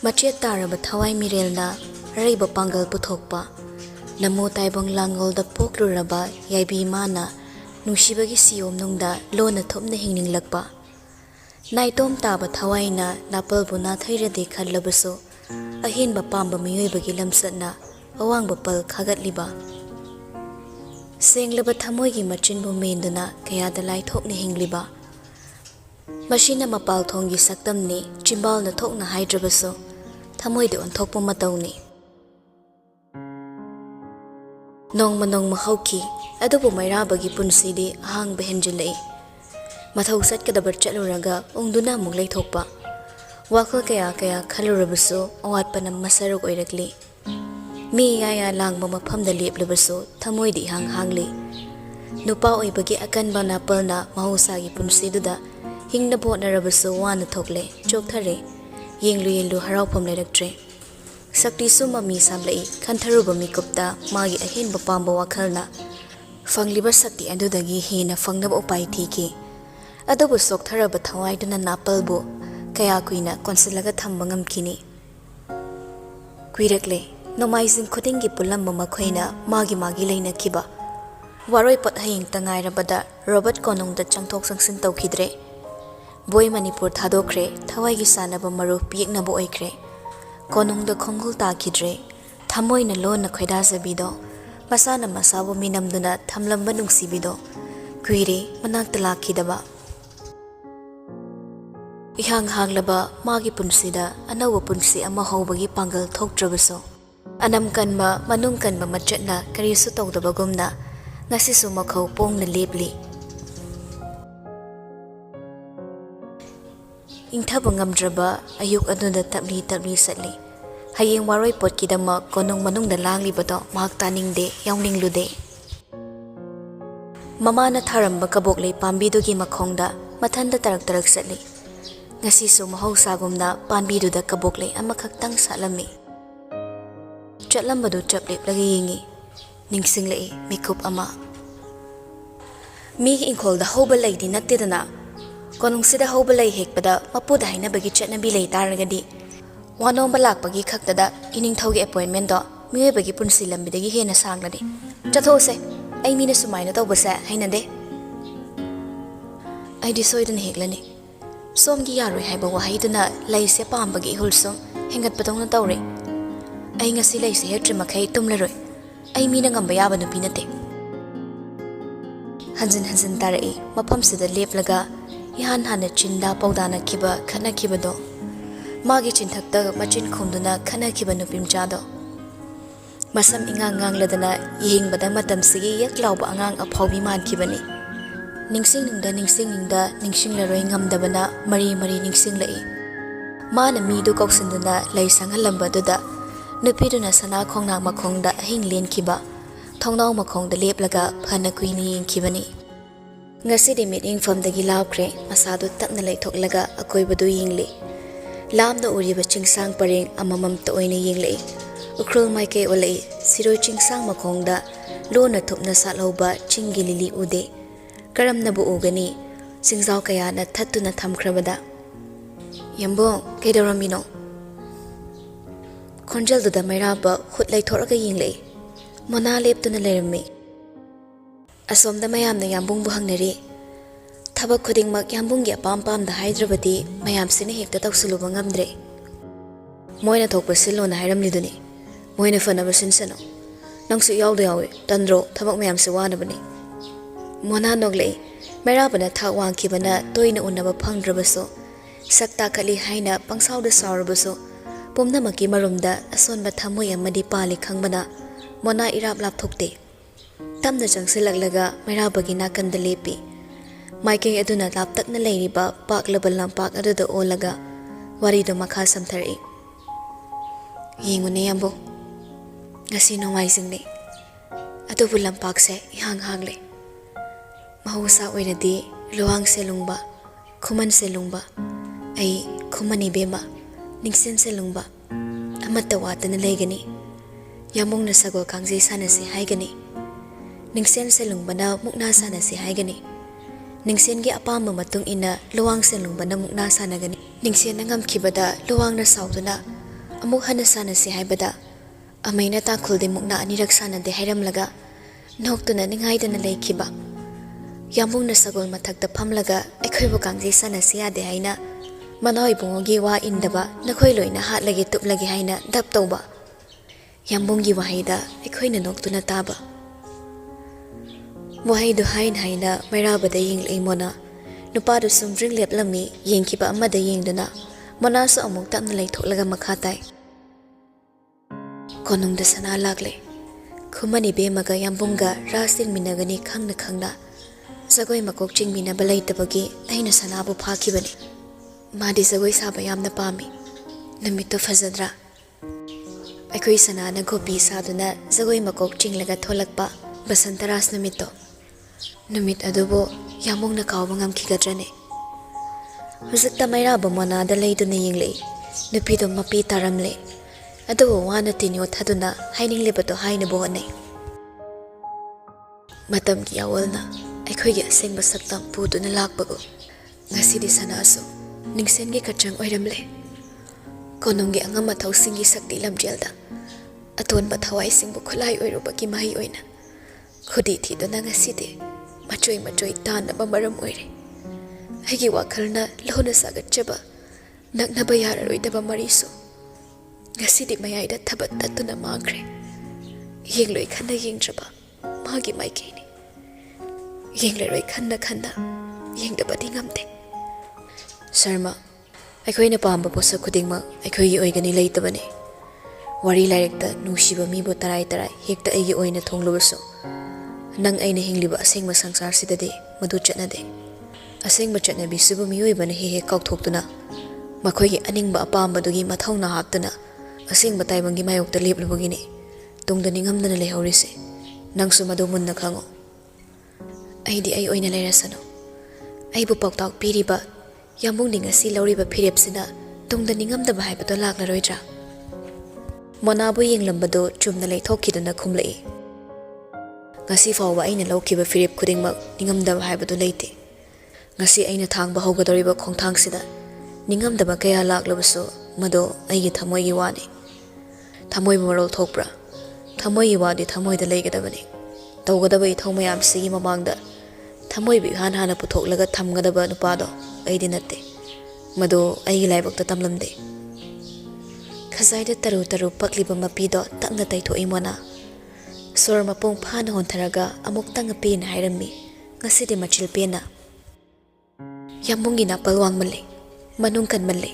Machet taraba thawai mirelna reiba pangal puthokpa namo taibong langolda pokluraba yaibi mana nungsibagi siyom nungda lona thopna hingninglakpa naitom taba thawaina napalbuna thairade khallabaso ahinba pamba miyoibagi lamsatna awangba pal khagatliba senglaba thamoigi machinbu menduna kayada laithokna hingliba mashina mapal thonggi saktamni chimbalna thokna haidrabaso thamoide onthokpa matawni nongma hauki adubu mairabagi punsidi ahangba henjilai mathau satkadabar chaluraga ongduna muk laithokpa wakhal kaya khalurabaso awatpana masaruk oirakli mi yaya langba mafamda leplabaso thamoidi hangli nupa oibagi akanba napalna mahusagi punsiduda hingna botnarabaso wana thokle chokthare yenglu haraupam leraktre sakti suma mi samlai khantaruba mikupta magi ahenba pamba wakhalna fangliba sakti adudagi hena fangnaba upai thiki adubu soktharaba thawaiduna napalbu kaya kuina konsilaga thamba ngamkini kuirakle nomaizin khudingi pulamba makhoina magi leina kiba waroi pot haying tangairabada robot konungda changthok sangsin tawkhidre boy manipur thadokre thawaigi sanaba maru pieknabo oikre konungda khongul takhidre thamoina lona khoidazabido masana masabu minamduna thamlamba nungsibido kuire manakta lakhidaba ihang hanglaba magi punsida anawa punsi ama hobagi pangal thoktrabaso anam kanba manung kanba machatna karisu tawdabagumna ngasisu makhau pongna lepli ingthaba ngamdraba ayuk adunda tabli satli hayeng waroi potkidama konung manungda langlibado mahak taningde yawninglude mamana tharamba kaboklei pambidugi makhongda mathanda tarak satli ngasisu mahausagumna pambiduda kaboklei amakhaktang salami chatlambadu chapleplagi yingi ningsinglei mikup ama mi ingkholda hoba leidi nattedana konungsida hoba lei hekpada mapuda hainabagi chatnabi lei taragadi wanomba lakpagi khaktada iningthaugi appointment do miyoibagi punsi lambidagi hena sangladi chathose ai mina sumaina tawbasa hainade ai disoidan heklani somgi yaroi haiba wahaiduna leise pambagi hulsum hengat patongna tawre ai ngasi leise hetri makhai tumlaroi ai mina ngamba yaba nupi nate hanjin tarai mafam sida leplaga ihan hana chinda paudana kiba khana kibado magi chinthakta machin khumduna khana kiba nupimchado masam ingang ladana yingbada matam sigi yaklauba angang aphaubi man kibani ningsingda ningsinglaroi ngamdabana mari ningsinglai mana midu koksinduna leisangalambaduna nupiduna sana khongna makhongda hing len kiba thongnau makhongda leplaga phana kuini yingkibani ngasidi meeting famdagi lapkre masadu takna leithoklaga akoibadu yingli lamda uriba chingsang pareng amamam to oina yingli ukrul maike olai siroi chingsang makhongda lona thupna salauba chingi lili ude karamnabu ugani singzaw kayana thattuna thamkhrabada yambo kaidaramino khonjalduda mairaba hutlai thoraga yinglei mona leptuna lerami asomda mayamna yambungbu hangnari thabak khudingmak yambunggi apam-pamda haidrabadi mayamsina hekta tawsuluba ngamdre moina thokpa silona hairamliduni moina fanaba sinsano nangsu yawda yawe tandro thabak mayamse wanabani mona noglei mairabana thak wangkibana toina unaba phangdrabaso sakta khali haina pangsawda sawrabaso pumnamaki marumda asonba thamoi amadi pali khangbana mona irap lap thokte tamna changsilaglaga mairabagi nakanda lepi maike aduna laptakna leiriba paklabal lampak aduda olaga warido makha samthari yengune yambo ngasi nomaisingni adubu lampakse ihang hangle mahusa oiradi luang selungba khuman selungba ai khumani bema ningsen selungba amata watana leigani yamongna sago kangje sanase haigani ningsen selungbana mukna sanase haigani ningsengi apamba matung ina luwang selungbana mukna sanagani ningsen nangam khibada luwangna sauduna amuk hana sanasi haibada amaina takhulde mukna anirak sanade hairamlaga noktuna ningaidana leikhiba yambungna sagol mathakta phamlaga aikhoibu kangjei sanasi ade haina manoi bungogi wa indaba nakhoi loina hatlage tuplage haina dap tawba yambunggi wahaida aikhoina noktuna taba mohaidu haina mairabada yinglei mona nupadu sumring leplami yengkiba amada yengduna monasu amuk tapna leitholaga makhatai konungda sana lagle khumani bemaga yambunga rasil minagani khangna sagoi makok chingmina balaitabagi aina sanabu phakibani madi sagoi saba yamna pami namitto fazadra aikoi sanana gopi saduna sagoi makok chinglaga tholakpa basantaras namitto numit adubo yamungna kawba ngamkhigadrane huzikta mairaba monada leiduna yinglei nupido mapi taramle ado wana tinyo thaduna haininglebato hainabu honai matamgi yawalna aikhoigi asengba saktam puduna lakbago ngasidi sanaso ningsengi kachang oiramle kononggi angama thausingi sakti lamjelda atonba thawai singbu khulai oirubaki mahi oina khudi thiduna ngasidi machoi tanaba maram oire aigi wakhalna lohna sagatchaba naknaba yararoidaba mariso ngasidi mayaida thabat tatuna mangre yengloi khanna yengdraba magi maikeni yengleroi khanna yengdabadi ngamte Sharma aikhoina pamba posa khudingma aikhoigi oigani leitabane wari lairekta nungsiba mibo tarai hekta aigi oina thonglubaso nang aina hingliba asengma sangsar sidade madu chatnade asengma chatnabi subu miyoibana he kaukthokduna makhoigi aningba apambadugi mathawna haptuna asengba taibangi mayokta leplubagini tungda ningamdana lehaurise nangsu madu munna khango aidi ai oina leirasano aibu pauktak piriba yambung ngasi lauriba phirepsina tungda ningamdaba haibado laklaroidra monabu yenglambado chumna leithokiduna khumlei ngasi fawba aina laukiba phirep khudingmak ningamdaba haibado leite ngasi aina thangba hogadoriba khongthangsida ningamdaba kaya laklabaso mado aigi thamoigi wani thamoibu marol thokpra thamoigi wadi thamoida leigadabani tawgadaba ithau mayam sigi mamangda thamoibi hana puthoklaga thamgadaba nupado aidi natte mado aigi laibakta tamlamde khazaida taru pakliba mapido tapna taithoi mona sor mapong phana hontharaga amuktang pena hairami ngasidi machil pena yambungi na palwang malle manung kan malle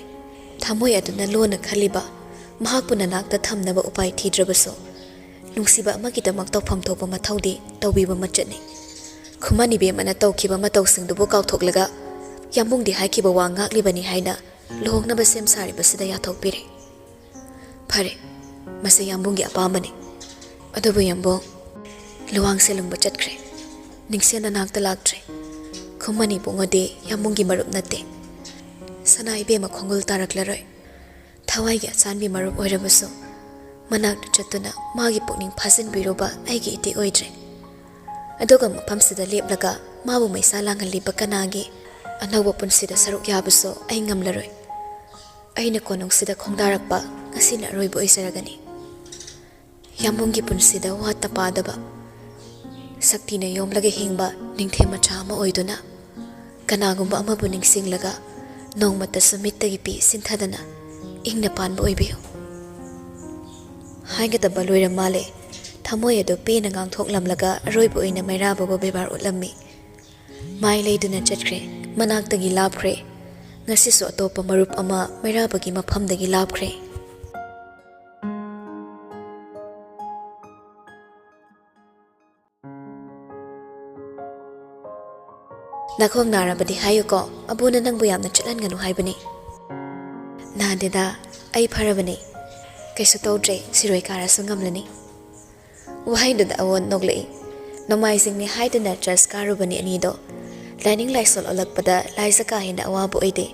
thamoi aduna lona khaliba mahakpuna nakta thamnaba upai thidrabaso nungsiba amagidamak tawpham thopa mathaudi tawbiba machani khumani be mana tawkiba matawsingdubu kauthoklaga yambungdi haikiba wa ngaklibani haina lohnaba sem sari basida yathokpire phare mase yambungi apamani adobu yambong luwang selungba chatkre ningsena nakta laktre khumani bungode yambungi marup nate sanai be ma khongul taraklaroi thawai gi chanbi marup oirabaso manak chatuna magi pukning phasin biroba aigi ite oidre adoga maphamsida leplaga mabu maisa langali bakanagi anawba punsida saruk yabaso ai ngamlaroi aina konungsida khongdarakpa ngasina roibo oisaragani yambungi punsida wata padaba saktina yomlaga hingba ningthe macha ama oiduna kanagumba amabu ningsinglaga nongmata sumittagi pi sinthadana ingna panba oibiyo haigada baloira male thamoi ado pena ngangthoklamlaga aroibo oina mairababo bebar utlammi mai leiduna chatkre manaktagi lapkhre ngasiso atopa marup ama mairabagi maphamdagi lapkhre nakhong narabadi hayuko abuna nangbu yamna chatlangganu haibani nadeda ai pharabani kaisu tawdre siroi karasu ngamlani wahaiduda awon noglei nomaisingni haiduna church karubani anido lining laisol olakpada laisaka hina awabu oide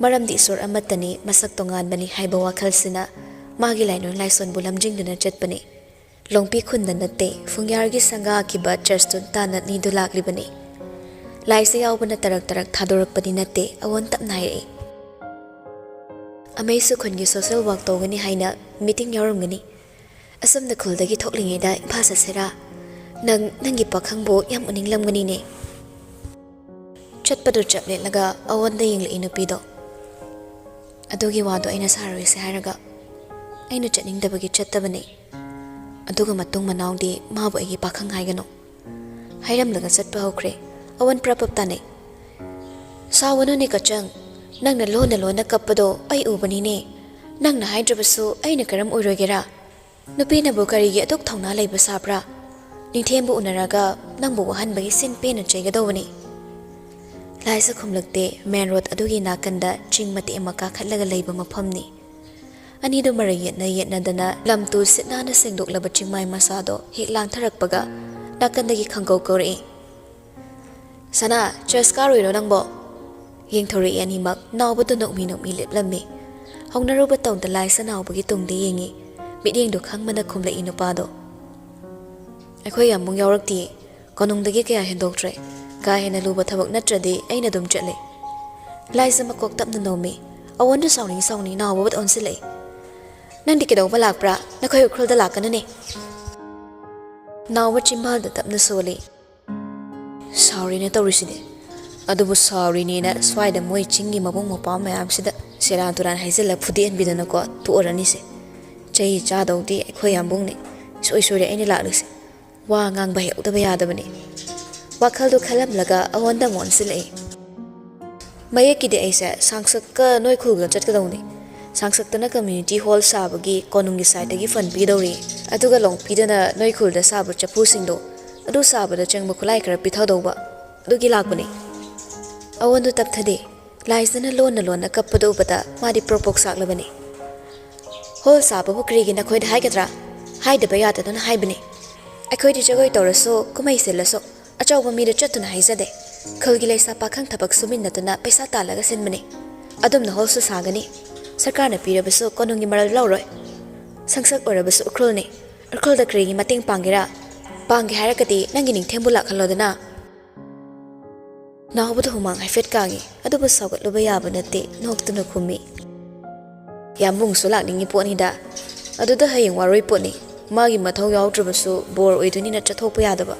maramdi isor amatani masak tonganbani haiba wakhalsina magi lainong laison bulamjingduna chatpani longpi khunda natte fungyargi sanga kiba church tun tana nidu laklibani laisa yawbana tarak thadorapani natte awon tapnai amaisu khungi social work togani haina meeting yaurumgani asam da khul dagi thoklinge da phasa sera nangi pakhangbo yam uninglamgani ne chatpadu chaple laga awon da yingla inupido adugi wado aina saroi se haraga aina chatning da bagi chattabani aduga matung manawdi mabu agi pakhang haigano hairam laga chatpa hokre awan prapap tane sawanu ne kachang nangna lona kappado ai ubani ne nangna haidrabasu aina karam oirogera nupina bukari gi aduk thongna leiba sabra ningthembu unaraga nangbu wahan bagi sin pena chaigadawani laisa khumlakte main road adugi nakanda chingmati emaka khatlaga leiba maphamni ani do mara yetna dana lamtu sitna na sengdok laba chingmai masado hek lang tharakpaga nakandagi khangkau kore sana cheskaro ro nangbo yengthori ani mak nawbatu nokmi leplammi hongnaruba tawda laisa nawbagi tungde yengi miding do khangmana khumla inupado akhoi yam mung yaurakti konungdagi kaya hendoktre ka hena luba thabak natradi aina dum chatle laisa makok tapna nomi awondu sawning nawbat onsile nandi kedo balakpra nakhoi ukhrulda lakana ne nawba chimbal da tapna soli sorry ne tawriside adubu sorry ne na swaida moi chingi mabung mapa mayam sida seran turan haizela phudi an bidana ko tu orani se chai cha dawdi akhoi yambung ne soi aina lakluse wa ngang ba udaba yadabani wakhal do khalam laga awonda monsilai mayeki de aisa sangsak ka noi khulga chatkadawni sangsak tana community hall sabagi konungi side gi fund bidawri aduga long pidana noi khulda sabu chapu singdo adu sabada changba khulai kara pithadoba adugi lakbani awondu tapthade laisana lona kappado bata madi propok saklabani hol sababu krigi na khoida haigadra haidaba yata dana haibani akhoi jagoi tawraso kumai selaso achawba mi da chatuna haizade khalgi laisa pakhang thabak sumin natuna paisa talaga senmani adumna holsu sagani sarkarna pirabasu konungi maral lawroi sangsak orabasu ukrulni ukrulda krigi mating pangira pangi harakati nangi ningthembu lakhalodana nawbudu humang haifet kangi adubu sagat luba yaba nate noktuna khumi yambung sulak ningi poni da aduda hayeng waroi poni magi mathau yawtrabasu bor oiduni na chathokpa yadaba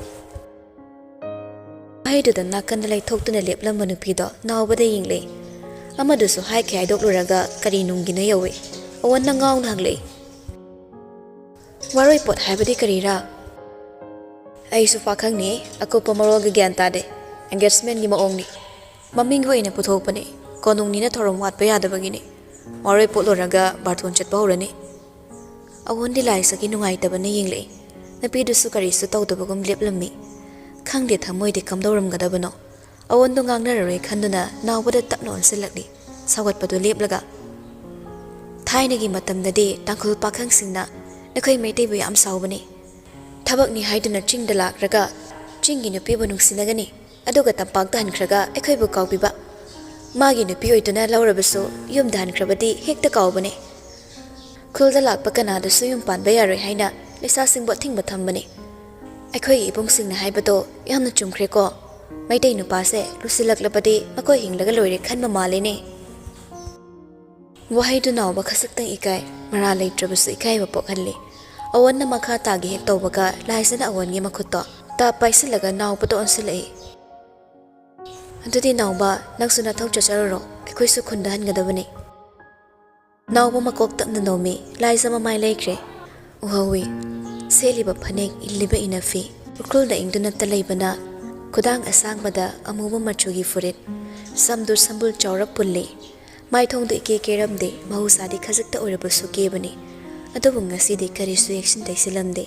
haiduda nakanda lai thoktuna leplam manupido nawbada yingle amadusu hai khai dokluraga kari nungina yawe awanna ngaung hangle waroi pot haibadi karira aisu pakhang ni akopa marol ga gyan tade engagement gi maong ni maming go ina puthokpani konung ni na thorom wat pa yadabagi ni waroi pot loraga barthon chatpa horani awondi lai saki nungai tabane yingle napidusu kari su tawdabagum leplammi khangde thamoi de kamdawram gadabano awondo ngangnarare khanduna nawbada tapnon silakli sagat padu leplaga thainagi matamdade tangkhul pakhang singna nakhoi meitei bu yam sawbani thabak ni haiduna chingda lakraga chingi nupi bunung sinagani aduga tampak dan khraga ekhoi bu kawpiba magi nupi oituna lawrabasu yum dan khrabadi hekta kawbani khulda lakpa kana da suyum panba yaroi haina lesa singbo thingba thambani akhoi ibung singna haibado yamna chumkhre ko maitei nupa se lusilaklapadi makoi hinglaga loire khanba male ne wahai du naw ba khasakta ikai mara leitrabasu ikai ba pokhalle awanna makha tagi hek tawbaga laisana awan gi makhutto ta paisilaga naw pato onsilai adudi naw ba naksuna thau chacharoro akhoi su khundan gadabani naw ba makok tapna nomi laisama mai laikre uhawi seliba phanek illiba inafi ukrulda ingduna talaibana kudang asangmada amuba machugi furit samdur sambul chawrap pulli maithongdu ike keramde mahusadi khazakta orabasu kebani adubu ngasidi karisu action taisilamde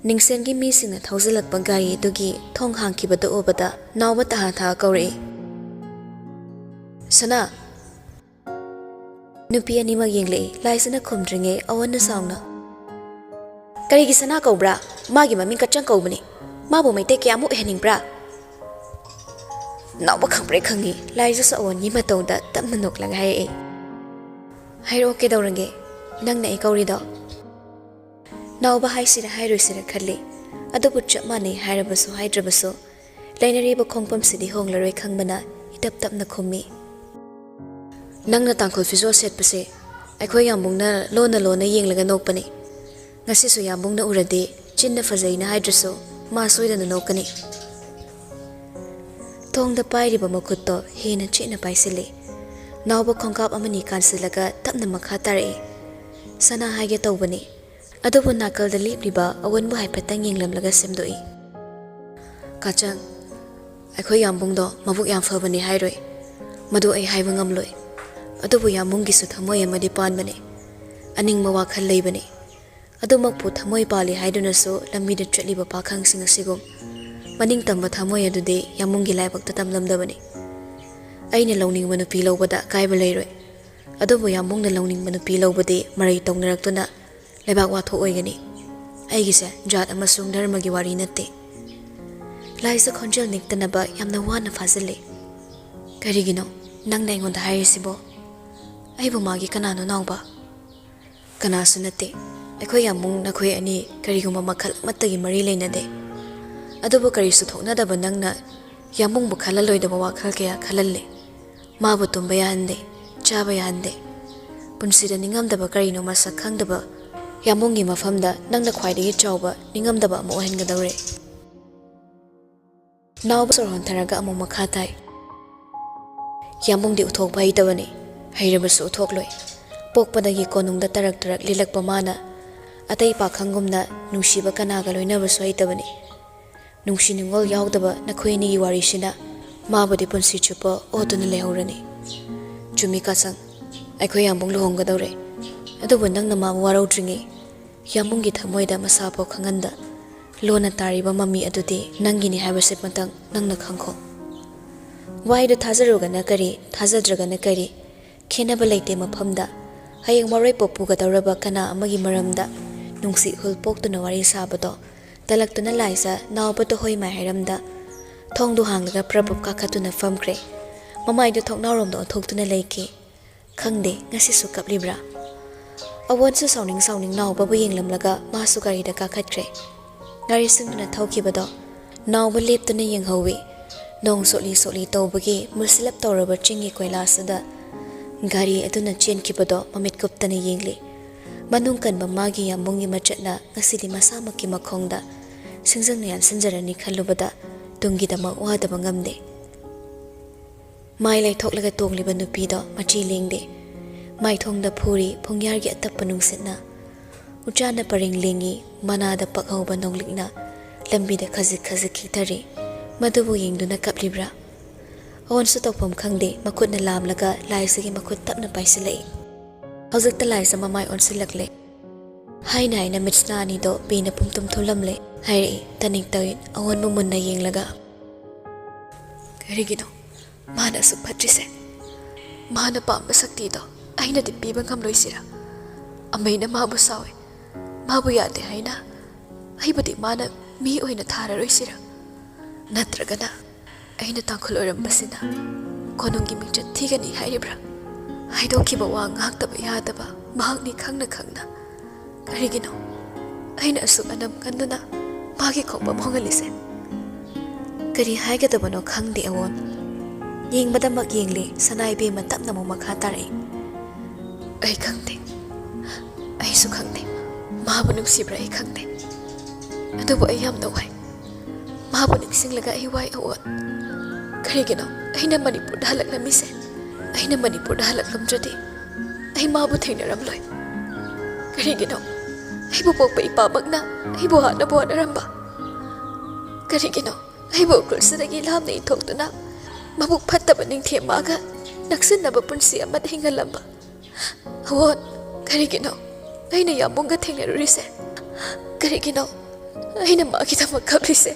ningsengi mi singna thaujalakpa gari dugi thong hangkibada obada nawba taha tha kaure sana nupi anima yengle laisana khumdringe awanna sawna karigi sana kaubra magi mami kachang kaubani mabu maite kyamu heningbra nawba khangbre khangi laisa sa awan gi matawda tamna noklaga hai hairo ke dawrange nangna e kauri do nawba haisira hairosira khalle adubu chapmani hairabasu haidrabasu lainariba khongpam sidi honglaroi khangbana itap tapna khummi nangna tangkhul fizo set pase ꯑꯩꯈꯣꯏ ꯌꯥꯝꯕꯨꯡꯅ ꯂꯣꯟꯅ ꯌꯦꯡꯂꯒ ꯅꯣꯛꯄꯅꯤ ꯉꯁꯤꯁꯨ ꯌꯥꯝꯕꯨꯡꯅ ꯎꯔꯗꯤ ꯆꯤꯟꯅ ꯐꯖꯩꯅ ꯍꯥꯏꯗ꯭ꯔꯁꯨ ꯃꯥ ꯁꯣꯏꯗꯅ ꯅꯣꯛꯀꯅꯤ ꯊꯣꯡꯗ ꯄꯥꯏꯔꯤꯕ ꯃꯈꯨꯠꯇꯣ ꯍꯦꯟꯅ ꯆꯦꯠꯅ ꯄꯥꯏꯁꯤꯜꯂꯤ ꯅꯥꯎꯕ ꯈꯣꯡꯀꯥꯞ ꯑꯃꯅꯤ ꯀꯥꯟꯁꯤꯜꯂꯒ ꯇꯞꯅ ꯃꯈꯥ ꯇꯥꯔꯛꯏ ꯁꯅꯥ ꯍꯥꯏꯒꯦ ꯇꯧꯕꯅꯤ ꯑꯗꯨꯕꯨ ꯅꯥꯀꯜꯗ ꯂꯦꯞꯂꯤꯕ ꯑꯋꯟꯕꯨ ꯍꯥꯏꯐꯦꯠꯇꯪ ꯌꯦꯡꯂꯝꯂꯒ ꯁꯦꯝꯗꯣꯛꯏ ꯀꯥꯆꯪ ꯑꯩꯈꯣꯏ ꯌꯥꯝꯕꯨꯡꯗꯣ ꯃꯕꯨꯛ ꯌꯥꯝ ꯐꯕꯅꯤ ꯍꯥꯏꯔꯣꯏ ꯃꯗꯨ ꯑꯩ ꯍꯥꯏꯕ ꯉꯝꯂꯣꯏ ꯑꯗꯨꯕꯨ ꯌꯥꯝꯕꯨꯡꯒꯤꯁꯨ ꯊꯃꯣꯏ ꯑꯃꯗꯤ ꯄꯥꯟꯕꯅꯤ ꯑꯅꯤꯡꯕ ꯋꯥꯈꯜ ꯂꯩꯕꯅꯤ ꯑꯗꯨꯃꯛꯄꯨ ꯊꯃꯣꯏ ꯄꯥꯜꯂꯤ ꯍꯥꯏꯗꯨꯅꯁꯨ ꯂꯝꯕꯤꯗ ꯆꯠꯂꯤꯕ ꯄꯥꯈꯪꯁꯤꯡ ꯑꯁꯤꯒꯨꯝ ꯃꯅꯤꯡ ꯇꯝꯕ ꯊꯃꯣꯏ ꯑꯗꯨꯗꯤ ꯌꯥꯝꯕꯨꯡꯒꯤ ꯂꯥꯏꯕꯛꯇ ꯇꯝꯂꯝꯗꯕꯅꯤ ꯑꯩꯅ ꯂꯧꯅꯤꯡꯕ ꯅꯨꯄꯤ ꯂꯧꯕꯗ ꯑꯀꯥꯏꯕ ꯂꯩꯔꯣꯏ ꯑꯗꯨꯕꯨ ꯌꯥꯝꯕꯨꯡꯅ ꯂꯧꯅꯤꯡꯕ ꯅꯨꯄꯤ ꯂꯧꯕꯗꯤ ꯃꯔꯩ ꯇꯧꯅꯔꯛꯇꯨꯅ ꯂꯩꯕꯥꯛ ꯋꯥꯊꯣꯛ ꯑꯣꯏꯒꯅꯤ ꯑꯩꯒꯤꯁꯦ ꯖꯥꯠ ꯑꯃꯁꯨꯡ ꯙꯔꯃꯒꯤ ꯋꯥꯔꯤ ꯅꯠꯇꯦ ꯂꯥꯏꯁꯨ ꯈꯣꯟꯖꯦꯜ ꯅꯤꯛꯇꯅꯕ ꯌꯥꯝꯅ ꯋꯥꯅ ꯐꯥꯖꯤꯜꯂꯤ ꯀꯔꯤꯒꯤꯅꯣ ꯅꯪꯅ ꯑꯩꯉꯣꯟꯗ ꯍꯥꯏꯔꯤꯁꯤꯕꯣ ꯑꯩꯕꯨ ꯃꯥꯒꯤ ꯀꯅꯥꯅꯣ ꯅꯥꯎꯕ ꯀꯅꯥꯁꯨ ꯅꯠꯇꯦ ꯑꯩꯈꯣꯏ ꯌꯥꯝꯕꯨꯡ ꯅꯈꯣꯏ ꯑꯅꯤ ꯀꯔꯤꯒꯨꯝꯕ ꯃꯈꯜ ꯑꯃꯠꯇꯒꯤ ꯃꯔꯤ ꯂꯩꯅꯗꯦ ꯑꯗꯨꯕꯨ ꯀꯔꯤꯁꯨ ꯊꯣꯛꯅꯗꯕ ꯅꯪꯅ ꯌꯥꯝꯕꯨꯡꯕꯨ ꯈꯜꯂꯂꯣꯏꯗꯕ ꯋꯥꯈꯜ ꯀꯌꯥ ꯈꯜꯍꯜꯂꯦ ꯃꯥꯕꯨ ꯇꯨꯝꯕ ꯌꯥꯍꯟꯗꯦ ꯆꯥꯕ ꯌꯥꯍꯟꯗꯦ ꯄꯨꯟꯁꯤꯗ ꯅꯤꯡꯉꯝꯗꯕ ꯀꯔꯤꯅꯣ ꯃꯁꯛ ꯈꯪꯗꯕ ꯌꯥꯝꯕꯨꯡꯒꯤ ꯃꯐꯝꯗ ꯅꯪꯅ ꯈ꯭ꯋꯥꯏꯗꯒꯤ ꯆꯥꯎꯕ ꯅꯤꯡꯉꯝꯗꯕ ꯑꯃ ꯑꯣꯏꯍꯟꯒꯗꯧꯔꯦ ꯅꯥꯎꯕ ꯁꯣꯔ ꯍꯣꯟꯊꯔꯒ ꯑꯃꯨꯛ ꯃꯈꯥ ꯇꯥꯏ ꯌꯥꯝꯕꯨꯡꯗꯤ ꯎꯠꯊꯣꯛꯄ ꯍꯩꯇꯕꯅꯤ ꯍꯩꯔꯕꯁꯨ ꯎꯠꯊꯣꯛꯂꯣꯏ ꯄꯣꯛꯄꯗꯒꯤ ꯀꯣꯅꯨꯡꯗ ꯇꯔꯛ ꯂꯤꯜꯂꯛꯄ ꯃꯥꯅ ꯑꯇꯩ ꯄꯥꯈꯪꯒꯨꯝꯅ ꯅꯨꯡꯁꯤꯕ ꯀꯅꯥꯒ ꯂꯣꯏꯅꯕꯁꯨ ꯍꯩꯇꯕꯅꯤ ꯅꯨꯡꯁꯤ ꯅꯨꯡꯉꯣꯜ ꯌꯥꯎꯗꯕ ꯅꯈꯣꯏ ꯑꯅꯤꯒꯤ ꯋꯥꯔꯤꯁꯤꯅ ꯃꯥꯕꯨꯗꯤ ꯄꯨꯟꯁꯤ ꯆꯨꯞꯄ ꯑꯣꯠꯇꯨꯅ ꯂꯩꯍꯧꯔꯅꯤ ꯆꯨꯝꯃꯤ ꯀꯥꯆꯪ ꯑꯩꯈꯣꯏ ꯌꯥꯝꯕꯨꯡ ꯂꯨꯍꯣꯡꯒꯗꯧꯔꯦ ꯑꯗꯨꯕꯨ ꯅꯪꯅ ꯃꯥꯕꯨ ꯋꯥꯔꯧꯗ꯭ꯔꯤꯉꯩ ꯌꯥꯝꯕꯨꯡꯒꯤ ꯊꯃꯣꯏꯗ ꯃꯁꯥꯐꯥꯎ ꯈꯪꯍꯟꯗ ꯂꯣꯟꯅ ꯇꯥꯔꯤꯕ ꯃꯃꯤ ꯑꯗꯨꯗꯤ ꯅꯪꯒꯤꯅꯤ ꯍꯥꯏꯕꯁꯤꯃꯇꯪ ꯅꯪꯅ ꯈꯪꯈꯣ ꯋꯥꯍꯩꯗꯨ ꯊꯥꯖꯔꯨꯒꯅ ꯀꯔꯤ ꯊꯥꯖꯗ꯭ꯔꯒꯅ ꯀꯔꯤ ꯈꯦꯟꯅꯕ ꯂꯩꯇꯦ ꯃꯐꯝꯗ ꯍꯌꯦꯡ ꯃꯔꯣꯏꯄꯣꯛ ꯄꯨꯒꯗꯧꯔꯕ ꯀꯅꯥ ꯑꯃꯒꯤ ꯃꯔꯝꯗ ꯅꯨꯡꯁꯤ ꯏꯍꯨꯜ ꯄꯣꯛꯇꯨꯅ ꯋꯥꯔꯤ ꯁꯥꯕꯗꯣ ꯇꯂꯛꯇꯨꯅ ꯂꯥꯏꯖ ꯅꯥꯎꯕꯗꯣ ꯍꯣꯏ ꯃꯥꯏ ꯍꯥꯏꯔꯝꯗ ꯊꯣꯡꯗꯨ ꯍꯥꯡꯂꯒ ꯄ꯭ꯔꯕꯨꯞ ꯀꯥꯈꯠꯇꯨꯅ ꯐꯝꯈ꯭ꯔꯦ ꯃꯃꯥꯏꯗꯨ ꯊꯣꯡꯅꯥꯎꯔꯣꯝꯗ ꯑꯣꯟꯊꯣꯛꯇꯨꯅ ꯂꯩꯈꯤ ꯈꯪꯗꯦ ꯉꯁꯤꯁꯨ ꯀꯞꯂꯤꯕ꯭ꯔꯥ ꯑꯋꯣꯟꯁꯨ ꯁꯥꯎꯅꯤꯡ ꯅꯥꯎꯕꯕꯨ ꯌꯦꯡꯂꯝꯂꯒ ꯃꯥꯁꯨ ꯒꯥꯔꯤꯗ ꯀꯥꯈꯠꯈ꯭ꯔꯦ ꯒꯥꯔꯤ ꯁꯤꯡꯗꯨꯅ ꯊꯧꯈꯤꯕꯗꯣ ꯅꯥꯎꯕ ꯂꯦꯞꯇꯨꯅ ꯌꯦꯡꯍꯧꯋꯤ ꯅꯣꯡ ꯁꯣꯠꯂꯤ ꯇꯧꯕꯒꯤ ꯃꯨꯁꯤꯜꯂꯞ ꯇꯧꯔꯕ ꯆꯤꯡꯒꯤ ꯀꯣꯏꯂꯥꯁꯗ ꯒꯥꯔꯤ ꯑꯗꯨꯅ ꯆꯦꯟꯈꯤꯕꯗꯣ ꯃꯃꯤꯠ ꯀꯨꯞꯇꯅ ꯌꯦꯡꯂꯤ ꯃꯅꯨꯡ ꯀꯟꯕ ꯃꯥꯒꯤ ꯌꯥꯝꯕꯨꯡꯒꯤ ꯃꯆꯠꯅ ꯉꯁꯤꯗꯤ ꯃꯁꯥꯃꯛꯀꯤ ꯃꯈꯣꯡꯗ ꯁꯤꯡꯖꯪꯅ ꯌꯥꯟꯁꯤꯟꯖꯔꯅꯤ ꯈꯜꯂꯨꯕꯗ ꯇꯨꯡꯒꯤꯗꯃꯛ ꯋꯥꯗꯕ ꯉꯝꯗꯦ ꯃꯥꯏ ꯂꯩꯊꯣꯛꯂꯒ ꯇꯣꯡꯂꯤꯕ ꯅꯨꯄꯤꯗꯣ ꯃꯆꯤ ꯂꯦꯡꯗꯦ ꯃꯥꯏꯊꯣꯡꯗ ꯐꯨꯔꯤ ꯄꯨꯡꯌꯥꯔꯒꯤ ꯑꯇꯞꯄ ꯅꯨꯡꯁꯤꯠꯅ ꯎꯆꯥꯟꯅ ꯄꯔꯦꯡ ꯂꯦꯡꯉꯤ ꯃꯅꯥꯗ ꯄꯛꯍꯧꯕ ꯅꯣꯡꯂꯤꯛꯅ ꯂꯝꯕꯤꯗ ꯈꯖꯤꯛ ꯈꯤꯛꯊꯔꯤ ꯃꯗꯨꯕꯨ ꯌꯦꯡꯗꯨꯅ ꯀꯞꯂꯤꯕ꯭ꯔꯥ ꯑꯋꯣꯟꯁꯨ ꯇꯧꯐꯝ ꯈꯪꯗꯦ ꯃꯈꯨꯠꯅ ꯂꯥꯝꯂꯒ ꯂꯥꯏꯖꯒꯤ ꯃꯈꯨꯠ ꯇꯞꯅ ꯄꯥꯏꯁꯤꯜꯂꯛꯏ ꯍꯧꯖꯤꯛꯇ ꯂꯥꯏꯖ ꯃꯃꯥꯏ ꯑꯣꯟꯁꯤꯜꯂꯛꯂꯦ ꯍꯥꯏꯅ ꯃꯤꯠꯁꯅꯥ ꯑꯅꯤꯗꯣ ꯄꯤꯅ ꯄꯨꯡꯇꯨꯝ ꯊꯨꯝꯂꯝꯂꯦ ꯍꯥꯏꯔꯛꯏ ꯇꯅꯤꯛ ꯇꯧꯏ ꯑꯋꯣꯟꯕꯨ ꯃꯨꯟꯅ ꯌꯦꯡꯂꯒ ꯀꯔꯤꯒꯤꯅꯣ ꯃꯥꯅ ꯑꯁꯨꯛ ꯐꯠꯇ꯭ꯔꯤꯁꯦ ꯃꯥꯅ ꯄꯥꯝꯕ ꯁꯛꯇꯤꯗꯣ ꯑꯩꯅꯗꯤ ꯄꯤꯕ ꯉꯝꯂꯣꯏꯁꯤꯔꯥ ꯑꯃꯩꯅ ꯃꯥꯕꯨ ꯁꯥꯎꯏ ꯃꯥꯕꯨ ꯌꯥꯗꯦ ꯍꯥꯏꯅ ꯑꯩꯕꯨꯗꯤ ꯃꯥꯅ ꯃꯤ ꯑꯣꯏꯅ ꯊꯥꯔꯔꯣꯏꯁꯤꯔꯥ ꯅꯠꯇ꯭ꯔꯒꯅ ꯑꯩꯅ ꯇꯥꯡꯈꯨꯜ ꯑꯣꯏꯔꯝꯕꯁꯤꯅ ꯀꯣꯅꯨꯡꯒꯤ ꯃꯤꯡꯆꯠ ꯊꯤꯒꯅꯤ ꯍꯥꯏꯔꯤꯕ꯭ꯔꯥ ꯍꯥꯏꯗꯣꯛꯈꯤꯕ ꯋꯥ ꯉꯥꯛꯇꯕ ꯌꯥꯗꯕ ꯃꯍꯥꯛꯅꯤ ꯈꯪꯅ ꯀꯔꯤꯒꯤꯅꯣ ꯑꯩꯅ ꯑꯁꯨꯛ ꯑꯅꯝ ꯀꯟꯗꯨꯅ ꯃꯥꯒꯤ ꯈꯣꯡꯐꯝ ꯍꯣꯡꯍꯜꯂꯤꯁꯦ ꯀꯔꯤ ꯍꯥꯏꯒꯗꯕꯅꯣ ꯈꯪꯗꯦ ꯑꯋꯣꯟ ꯌꯦꯡꯕꯗꯃꯛ ꯌꯦꯡꯂꯤ ꯁꯅꯥꯏꯕꯦꯝꯃ ꯇꯞꯅ ꯑꯃꯨꯛ ꯃꯈꯥ ꯇꯥꯔꯛꯏ ꯑꯩ ꯈꯪꯗꯦ ꯑꯩꯁꯨ ꯈꯪꯗꯦ ꯃꯥꯕꯨ ꯅꯨꯡꯁꯤꯕ꯭ꯔꯥ ꯑꯩ ꯈꯪꯗꯦ ꯑꯗꯨꯕꯨ ꯑꯩ ꯌꯥꯝꯅ ꯋꯥꯏ ꯃꯥꯕꯨ ꯅꯤꯡꯁꯤꯡꯂꯒ ꯑꯩ ꯋꯥꯏ ꯑꯋꯣꯟ ꯀꯔꯤꯒꯤꯅꯣ ꯑꯩꯅ ꯃꯅꯤꯄꯨꯔꯗ ꯍꯜꯂꯛꯂꯝꯃꯤꯁꯦ ꯑꯩꯅ ꯃꯅꯤꯄꯨꯔꯗ ꯍꯜꯂꯛꯂꯝꯗ꯭ꯔꯗꯤ ꯑꯩ ꯃꯥꯕꯨ ꯊꯦꯡꯅꯔꯝꯂꯣꯏ ꯀꯔꯤꯒꯤꯅꯣ ꯑꯩꯕꯨ ꯄꯣꯛꯄ ꯏꯄꯥꯃꯛꯅ ꯑꯩꯕꯨ ꯍꯥꯠꯅꯕ ꯍꯣꯠꯅꯔꯝꯕ ꯀꯔꯤꯒꯤꯅꯣ ꯑꯩꯕꯨ ꯎꯈ꯭ꯔꯨꯜꯁꯤꯗꯒꯤ ꯂꯥꯞꯅ ꯏꯟꯊꯣꯛꯇꯨꯅ ꯃꯕꯨꯛ ꯐꯠꯇꯕ ꯅꯤꯡꯊꯦꯝꯃꯒ ꯅꯛꯁꯤꯟꯅꯕ ꯄꯨꯟꯁꯤ ꯑꯃꯗ ꯍꯤꯡꯍꯜꯂꯝꯕ ꯑꯋꯣꯟ ꯀꯔꯤꯒꯤꯅꯣ ꯑꯩꯅ ꯌꯥꯝꯕꯨꯡꯒ ꯊꯦꯡꯅꯔꯨꯔꯤꯁꯦ ꯀꯔꯤꯒꯤꯅꯣ ꯑꯩꯅ ꯃꯥꯒꯤꯗꯃꯛ ꯀꯞꯂꯤꯁꯦ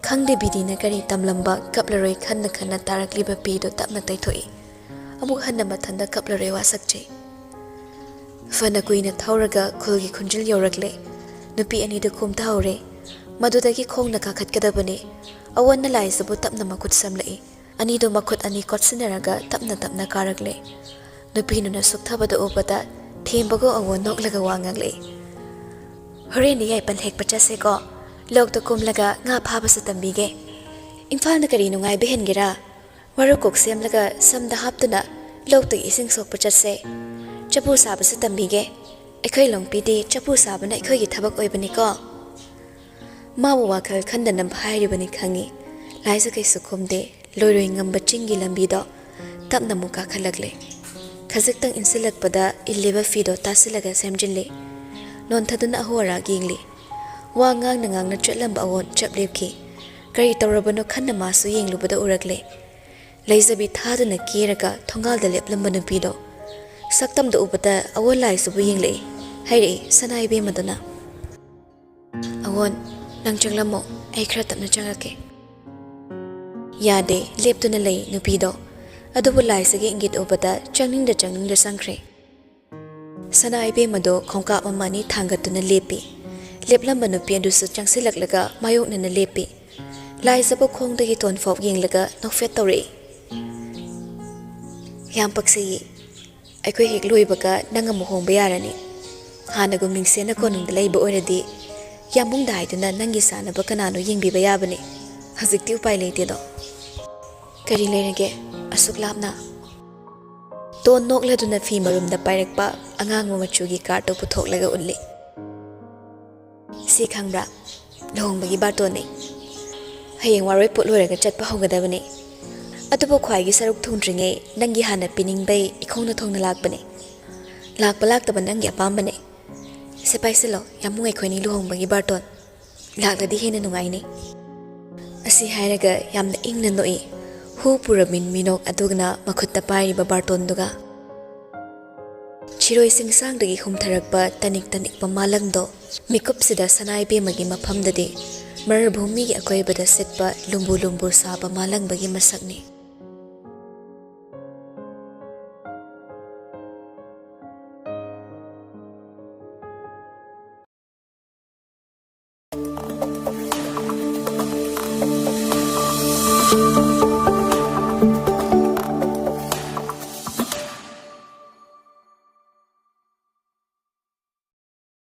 ꯈꯪꯗꯦ ꯕꯤꯗꯤꯅ ꯀꯔꯤ ꯇꯝꯂꯝꯕ ꯀꯞꯂꯔꯣꯏ ꯈꯟꯅ ꯇꯥꯔꯛꯂꯤꯕ ꯄꯤꯗꯨ ꯇꯞꯅ ꯇꯩꯊꯣꯛꯏ ꯑꯃꯨꯛ ꯍꯟꯅ ꯃꯊꯟꯗ ꯀꯞꯂꯔꯣꯏ ꯋꯥꯁꯛꯆꯩ ꯐꯅ ꯀꯨꯏꯅ ꯊꯧꯔꯒ ꯈꯨꯜꯒꯤ ꯈꯨꯟꯖꯤꯜ ꯌꯧꯔꯛꯂꯦ ꯅꯨꯄꯤ ꯑꯅꯤꯗꯨ ꯀꯨꯝꯊꯍꯧꯔꯦ ꯃꯗꯨꯗꯒꯤ ꯈꯣꯡꯅ ꯀꯥꯈꯠꯀꯗꯕꯅꯤ ꯑꯋꯣꯟꯅ ꯂꯥꯏꯖꯕꯨ ꯇꯞꯅ ꯃꯈꯨꯠ ꯁꯝꯂꯛꯏ ꯑꯅꯤꯗꯨ ꯃꯈꯨꯠ ꯑꯅꯤ ꯀꯣꯠꯁꯤꯟꯅꯔꯒ ꯇꯞꯅ ꯀꯥꯔꯛꯂꯦ ꯅꯨꯄꯤꯗꯨꯅ ꯁꯨꯛꯊꯕꯗ ꯎꯕꯗ ꯊꯦꯝꯕꯒ ꯑꯋꯣꯟ ꯅꯣꯛꯂꯒ ꯋꯥ ꯉꯥꯡꯂꯛꯏ ꯍꯣꯔꯦꯟꯗꯤ ꯌꯥꯏꯄꯟ ꯍꯦꯛꯄ ꯆꯠꯁꯦꯀꯣ ꯂꯣꯛꯇ ꯀꯨꯝꯂꯒ ꯉꯥ ꯐꯥꯕꯁꯨ ꯇꯝꯕꯤꯒꯦ ꯏꯝꯐꯥꯜꯗ ꯀꯔꯤ ꯅꯨꯡꯉꯥꯏꯕ ꯍꯦꯟꯒꯦꯔꯥ ꯋꯥꯔꯨꯀꯣꯛ ꯁꯦꯝꯂꯒ ꯁꯝꯗ ꯍꯥꯞꯇꯨꯅ ꯂꯧꯇꯒꯤ ꯏꯁꯤꯡ ꯁꯣꯛꯄ ꯆꯠꯁꯦ ꯆꯐꯨ ꯁꯥꯕꯁꯨ ꯇꯝꯕꯤꯒꯦ ꯑꯩꯈꯣꯏ ꯂꯣꯡꯄꯤꯗꯤ ꯆꯐꯨ ꯁꯥꯕꯅ ꯑꯩꯈꯣꯏꯒꯤ ꯊꯕꯛ ꯑꯣꯏꯕꯅꯤꯀꯣ ꯃꯥꯕꯨ ꯋꯥꯈꯜ ꯈꯟꯗꯅꯕ ꯍꯥꯏꯔꯤꯕꯅꯤ ꯈꯪꯉꯤ ꯂꯥꯏꯖ ꯀꯩꯁꯨ ꯈꯨꯝꯗꯦ ꯂꯣꯏꯔꯣꯏ ꯉꯝꯕ ꯆꯤꯡꯒꯤ ꯂꯝꯕꯤꯗꯣ ꯇꯞꯅ ꯑꯃꯨꯛ ꯀꯥꯈꯠꯂꯛꯂꯦ ꯈꯖꯤꯛꯇꯪ ꯏꯟꯁꯤꯜꯂꯛꯄꯗ ꯏꯜꯂꯤꯕ ꯐꯤꯗꯣ ꯇꯥꯁꯤꯜꯂꯒ ꯁꯦꯝꯖꯤꯜꯂꯤ ꯅꯣꯟꯊꯗꯨꯅ ꯑꯍꯣ ꯑꯔꯥꯛ ꯌꯦꯡꯂꯤ ꯋꯥ ꯉꯥꯡꯅ ꯉꯥꯡꯅ ꯆꯠꯂꯝꯕ ꯑꯋꯣꯟ ꯆꯞ ꯂꯦꯞꯈꯤ ꯀꯔꯤ ꯇꯧꯔꯕꯅꯣ ꯈꯟꯅ ꯃꯥꯁꯨ ꯌꯦꯡꯂꯨꯕꯗ ꯎꯔꯛꯂꯦ ꯂꯩꯖꯕꯤ ꯊꯥꯗꯨꯅ ꯀꯦꯔꯒ ꯊꯣꯡꯒꯥꯜꯗ ꯂꯦꯞꯂꯝꯕ ꯅꯨꯄꯤꯗꯣ ꯁꯛꯇꯝꯗ ꯎꯕꯗ ꯑꯋꯣꯟ ꯂꯥꯏꯁꯨꯕꯨ ꯌꯦꯡꯂꯛꯏ ꯍꯥꯏꯔꯛꯏ ꯁꯅꯥ ꯏꯕꯦꯝꯃꯗꯨꯅ ꯑꯋꯣꯟ ꯅꯪ ꯆꯪꯂꯝꯃꯣ ꯑꯩ ꯈꯔ ꯇꯞꯅ ꯆꯪꯉꯛꯀꯦ ꯌꯥꯗꯦ ꯂꯦꯞꯇꯨꯅ ꯂꯩ ꯅꯨꯄꯤꯗꯣ ꯑꯗꯨꯕꯨ ꯂꯥꯏꯁꯤꯒꯤ ꯏꯪꯒꯤꯠ ꯎꯕꯗ ꯆꯪꯅꯤꯡꯗ ꯆꯪꯈ꯭ꯔꯦ ꯁꯅꯥ ꯏꯕꯦꯝꯃꯗꯣ ꯈꯣꯡꯀꯥꯞ ꯑꯃ ꯑꯅꯤ ꯊꯥꯡꯒꯠꯇꯨꯅ ꯂꯦꯞꯄꯤ ꯂꯦꯞꯂꯝꯕ ꯅꯨꯄꯤ ꯑꯗꯨꯁꯨ ꯆꯪꯁꯤꯜꯂꯛꯂꯒ ꯃꯥꯌꯣꯛꯅꯅ ꯂꯦꯞꯄꯤ ꯂꯥꯏꯖꯕ ꯈꯣꯡꯗꯒꯤ ꯇꯣꯟꯐꯥꯎ ꯌꯦꯡꯂꯒ ꯅꯣꯛꯐꯦꯠ ꯇꯧꯔꯛꯏ ꯌꯥꯝ ꯄꯛꯆꯩꯌꯦ ꯑꯩꯈꯣꯏ ꯍꯦꯛ ꯂꯣꯏꯕꯒ ꯅꯪ ꯑꯃꯨꯛ ꯍꯣꯡꯕ ꯌꯥꯔꯅꯤ ꯍꯥꯟꯅꯒꯨꯝ ꯃꯤꯡꯁꯦꯟꯅ ꯀꯣꯅꯨꯡꯗ ꯂꯩꯕ ꯑꯣꯏꯔꯗꯤ ꯌꯥꯝꯕꯨꯡꯗ ꯍꯥꯏꯗꯨꯅ ꯅꯪꯒꯤ ꯁꯥꯟꯅꯕ ꯀꯅꯥꯅꯣ ꯌꯦꯡꯕꯤꯕ ꯌꯥꯕꯅꯤ ꯍꯧꯖꯤꯛꯇꯤ ꯎꯄꯥꯏ ꯂꯩꯇꯦꯗꯣ ꯀꯔꯤ ꯂꯩꯔꯒꯦ ꯑꯁꯨꯛ ꯂꯥꯞꯅ ꯇꯣꯟ ꯅꯣꯛꯂꯗꯨꯅ ꯐꯤ ꯃꯔꯨꯝꯗ ꯄꯥꯏꯔꯛꯄ ꯑꯉꯥꯡꯕ ꯃꯆꯨꯒꯤ ꯀꯥꯔꯠꯇꯣ ꯄꯨꯊꯣꯛꯂꯒ ꯎꯠꯂꯤ ꯁꯤ ꯈꯪꯕ꯭ꯔꯥ ꯂꯨꯍꯣꯡꯕꯒꯤ ꯕꯥꯔꯇꯣꯟꯅꯤ ꯍꯌꯦꯡ ꯋꯥꯔꯣꯏ ꯄꯣꯠ ꯂꯣꯏꯔꯒ ꯆꯠꯄ ꯍꯧꯒꯗꯕꯅꯤ ꯑꯗꯨꯕꯨ ꯈ꯭ꯋꯥꯏꯒꯤ ꯁꯔꯨꯛ ꯊꯨꯡꯗ꯭ꯔꯤꯉꯩ ꯅꯪꯒꯤ ꯍꯥꯟꯅ ꯄꯤꯅꯤꯡꯕꯩ ꯏꯈꯣꯡꯅ ꯊꯣꯡꯅ ꯂꯥꯛꯄꯅꯤ ꯂꯥꯛꯄ ꯂꯥꯛꯇꯕ ꯅꯪꯒꯤ ꯑꯄꯥꯝꯕꯅꯤ ꯁꯦ ꯄꯥꯏꯁꯤꯜꯂꯣ ꯌꯥꯝꯕꯨꯡ ꯑꯩꯈꯣꯏꯅꯤ ꯂꯨꯍꯣꯡꯕꯒꯤ ꯕꯥꯔꯇꯣꯟ ꯂꯥꯛꯂꯗꯤ ꯍꯦꯟꯅ ꯅꯨꯡꯉꯥꯏꯅꯤ ꯑꯁꯤ ꯍꯥꯏꯔꯒ ꯌꯥꯝꯅ ꯏꯪꯅ ꯅꯣꯛꯏ ꯍꯨ ꯄꯨꯔꯕꯤꯟ ꯃꯤꯅꯣꯛ ꯑꯗꯨꯒꯅ ꯃꯈꯨꯠꯇ ꯄꯥꯏꯔꯤꯕ ꯕꯥꯔꯇꯣꯟꯗꯨꯒ ꯁꯤꯔꯣꯏ ꯆꯤꯡꯁꯥꯡꯗꯒꯤ ꯍꯨꯝꯊꯔꯛꯄ ꯇꯅꯤꯛ ꯇꯅꯤꯛꯄ ꯃꯥꯂꯪꯗꯣ ꯃꯤꯀꯨꯞꯁꯤꯗ ꯁꯅꯥ ꯏꯕꯦꯝꯃꯒꯤ ꯃꯐꯝꯗꯗꯤ ꯃꯔꯚꯨꯃꯤꯒꯤ ꯑꯀꯣꯏꯕꯗ ꯁꯤꯠꯄ ꯂꯨꯝꯕꯨ ꯂꯨꯝꯕꯨ ꯁꯥꯕ ꯃꯥꯂꯪꯕꯒꯤ ꯃꯁꯛꯅꯤ